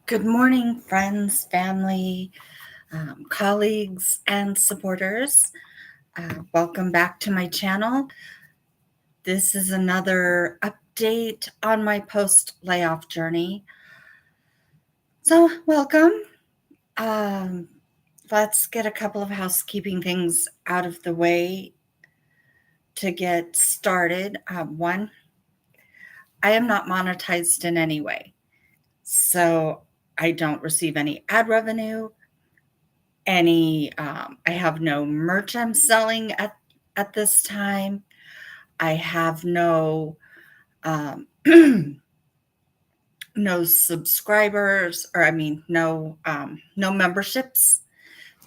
Good morning, friends, family, colleagues, and supporters. Welcome back to my channel. This is another update on my post layoff journey. So, welcome. Um, let's get a couple of housekeeping things out of the way to get started. One, I am not monetized in any way, so I don't receive any ad revenue. I have no merch I'm selling at this time. I have no um, no subscribers, or I mean no memberships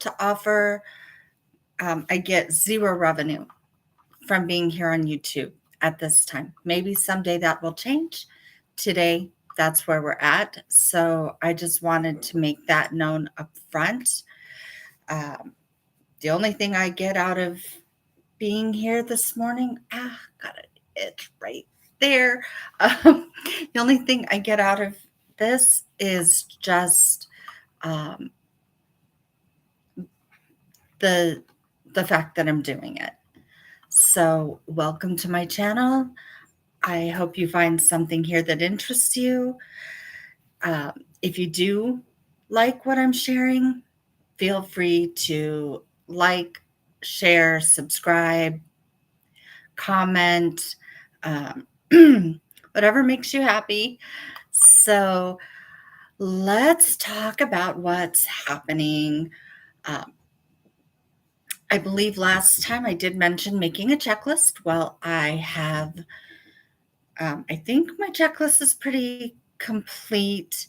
to offer. I get zero revenue from being here on YouTube at this time. Maybe someday that will change. Today, that's where we're at. So I just wanted to make that known up front. Um, the only thing I get out of being here this morning, got it itch right there. Um, the only thing I get out of this is just um, the the fact that I'm doing it. So, welcome to my channel. I hope you find something here that interests you. If you do like what I'm sharing, feel free to like, share, subscribe, comment, um, whatever makes you happy. So let's talk about what's happening. Um, I believe last time I did mention making a checklist. Well, I think my checklist is pretty complete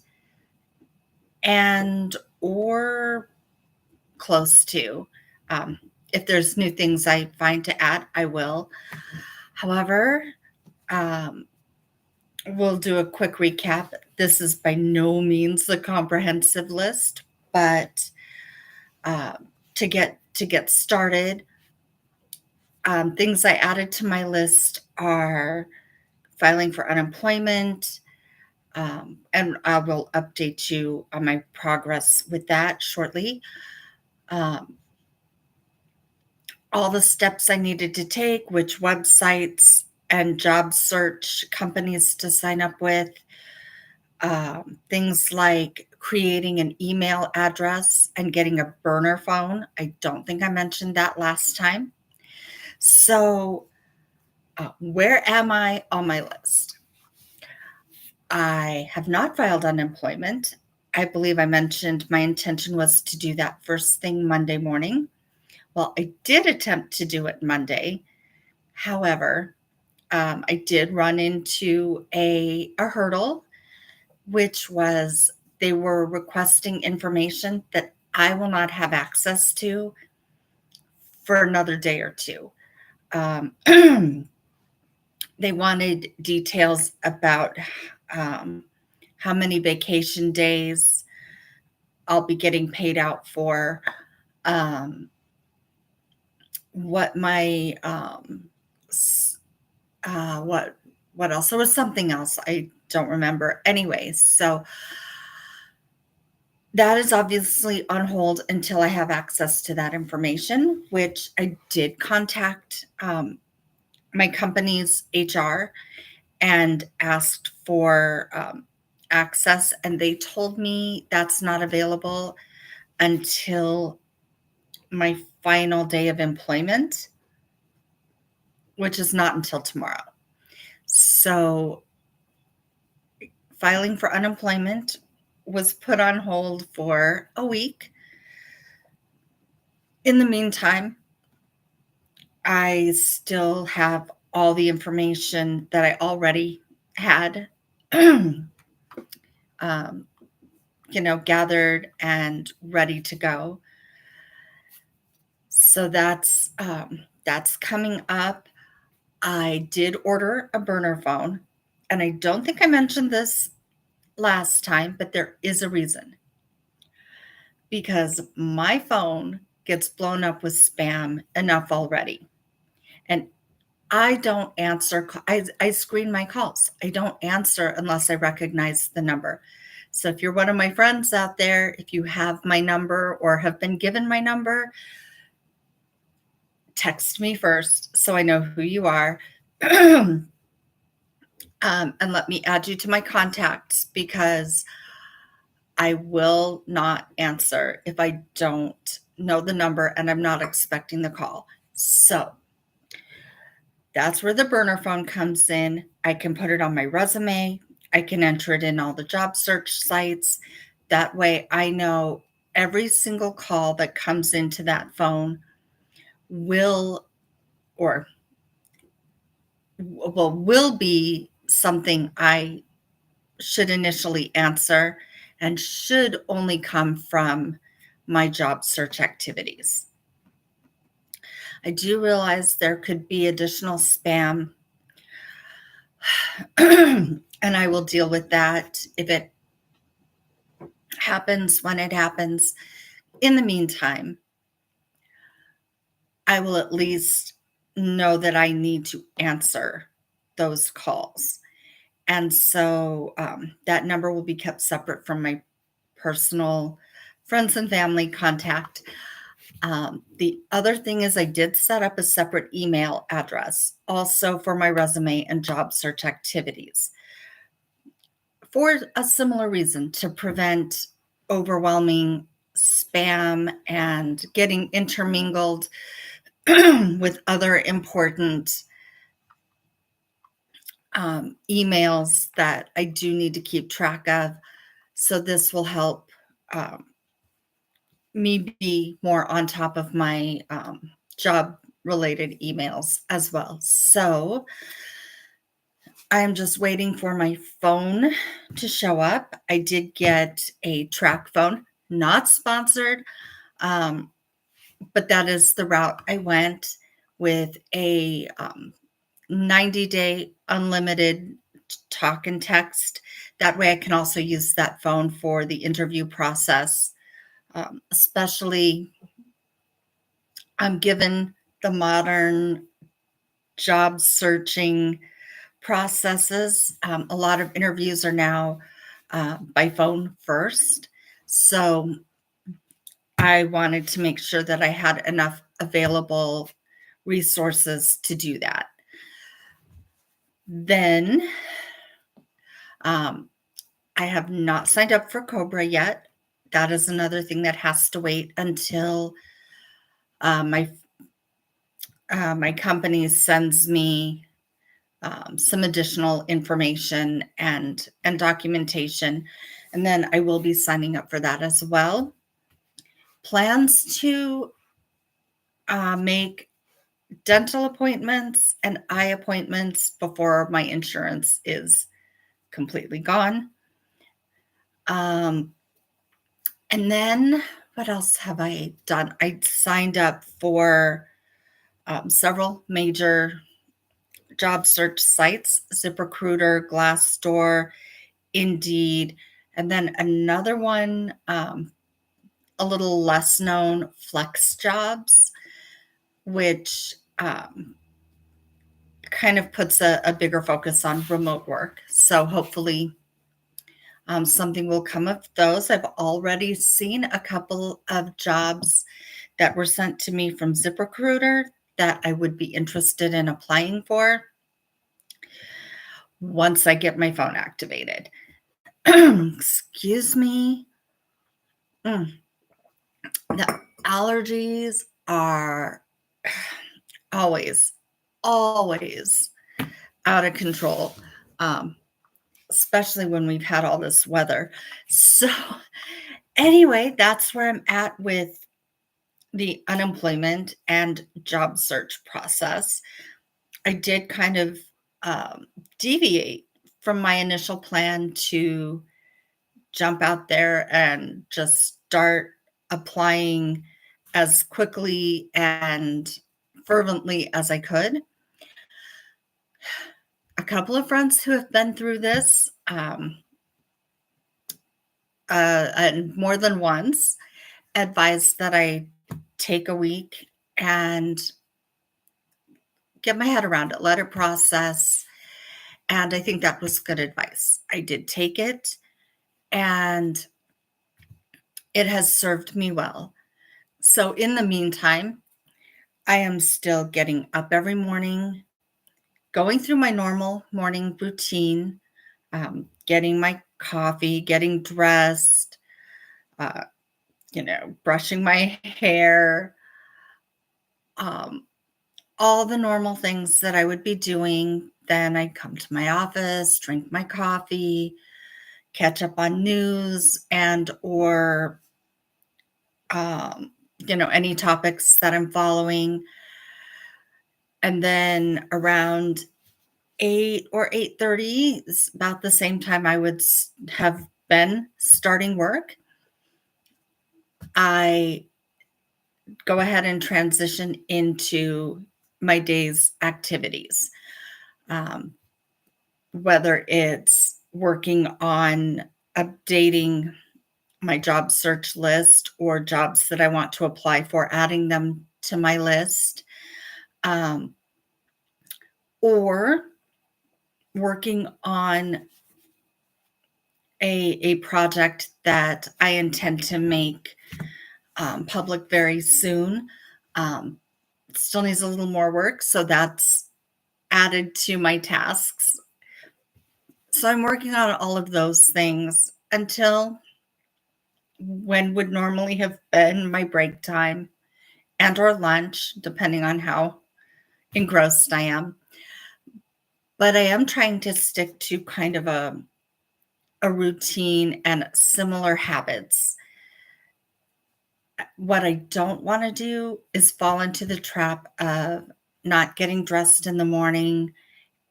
and or close to. Um, if there's new things I find to add, I will. However, um, we'll do a quick recap. This is by no means the comprehensive list, but uh, to get started, things I added to my list are filing for unemployment, and I will update you on my progress with that shortly. Um, all the steps I needed to take, which websites and job search companies to sign up with, things like creating an email address and getting a burner phone. I don't think I mentioned that last time. So, where am I on my list? I have not filed unemployment. I believe I mentioned my intention was to do that first thing Monday morning. Well, I did attempt to do it Monday. However, I did run into a hurdle, which was they were requesting information that I will not have access to for another day or two. Um, they wanted details about um, how many vacation days I'll be getting paid out for, um, what my what else? There was something else I don't remember. Anyways, so that is obviously on hold until I have access to that information, which I did contact my company's HR and asked for access, and they told me that's not available until my final day of employment, which is not until tomorrow. So, filing for unemployment was put on hold for a week. In the meantime, I still have all the information that I already had, um, gathered and ready to go. So that's coming up. I did order a burner phone, and I don't think I mentioned this last time, but there is a reason. Because my phone gets blown up with spam enough already. And I don't answer, I screen my calls. I don't answer unless I recognize the number. So if you're one of my friends out there, if you have my number or have been given my number, text me first so I know who you are. And let me add you to my contacts, because I will not answer if I don't know the number and I'm not expecting the call. So that's where the burner phone comes in. I can put it on my resume. I can enter it in all the job search sites. That way I know every single call that comes into that phone will be something I should initially answer and should only come from my job search activities. I do realize there could be additional spam, and I will deal with that if it happens, when it happens. In the meantime, I will at least know that I need to answer those calls. And so that number will be kept separate from my personal friends and family contact. The other thing is I did set up a separate email address also for my resume and job search activities, for a similar reason, to prevent overwhelming spam and getting intermingled with other important emails that I do need to keep track of. So this will help me be more on top of my job related emails as well. So I'm just waiting for my phone to show up. I did get a track phone, not sponsored, but that is the route I went, with a 90-day unlimited talk and text. That way I can also use that phone for the interview process, especially given the modern job searching processes. A lot of interviews are now by phone first. So I wanted to make sure that I had enough available resources to do that. Then I have not signed up for Cobra yet. That is another thing that has to wait until my company sends me some additional information and documentation, and then I will be signing up for that as well. Plans to make dental appointments and eye appointments before my insurance is completely gone. And then what else have I done? I signed up for several major job search sites: ZipRecruiter, Glassdoor, Indeed, and then another one, a little less known, Flex Jobs, which kind of puts a bigger focus on remote work. So hopefully something will come of those. I've already seen a couple of jobs that were sent to me from ZipRecruiter that I would be interested in applying for once I get my phone activated. Excuse me. The allergies are always out of control, especially when we've had all this weather. So anyway, that's where I'm at with the unemployment and job search process. I did kind of deviate from my initial plan to jump out there and just start applying as quickly and fervently as I could. A couple of friends who have been through this, and more than once, advised that I take a week and get my head around it, let it process. And I think that was good advice. I did take it, and it has served me well. So in the meantime, I am still getting up every morning, going through my normal morning routine, getting my coffee, getting dressed, uh, brushing my hair, um, all the normal things that I would be doing. Then I come to my office, drink my coffee, catch up on news and or um, any topics that I'm following. And then around 8 or 8:30 is about the same time I would have been starting work. I go ahead and transition into my day's activities, um, whether it's working on updating my job search list or jobs that I want to apply for, adding them to my list, um, or working on a project that I intend to make public very soon. It still needs a little more work, so that's added to my tasks. So I'm working on all of those things until when would normally have been my break time and or lunch, depending on how engrossed I am. But I am trying to stick to kind of a routine and similar habits. What I don't want to do is fall into the trap of not getting dressed in the morning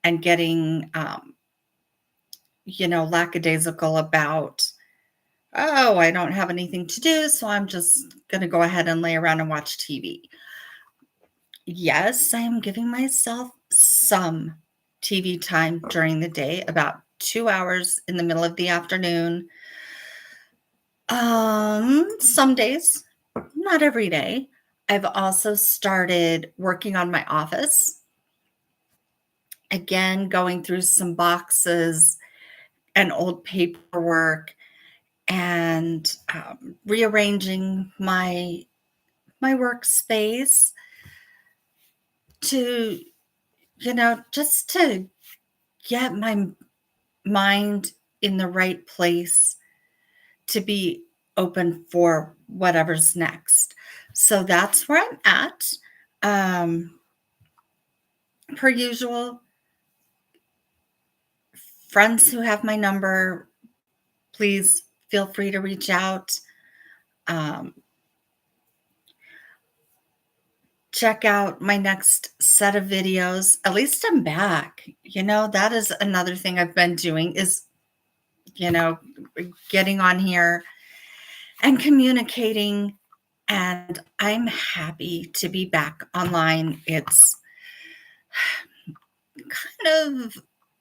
and getting, lackadaisical about, oh, I don't have anything to do, so I'm just going to go ahead and lay around and watch TV. Yes, I am giving myself some TV time during the day, about 2 hours in the middle of the afternoon. Some days, not every day. I've also started working on my office. Again, going through some boxes and old paperwork and rearranging my workspace to, just to get my mind in the right place to be open for whatever's next. So that's where I'm at. Per usual, friends who have my number, please feel free to reach out. Um, check out my next set of videos. At least I'm back. That is another thing I've been doing is, getting on here and communicating. And I'm happy to be back online. It's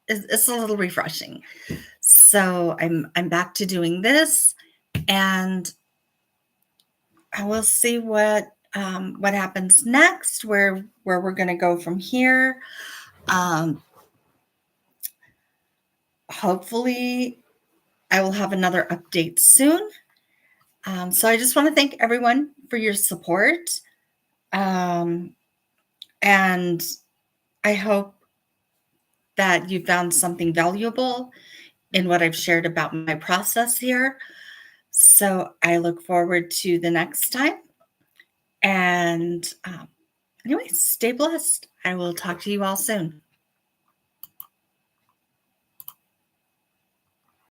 it's a little refreshing. So I'm back to doing this, and I will see what happens next, where we're going to go from here. Hopefully, I will have another update soon. So I just want to thank everyone for your support, and I hope that you found something valuable in what I've shared about my process here. So I look forward to the next time. And anyway, stay blessed. I will talk to you all soon.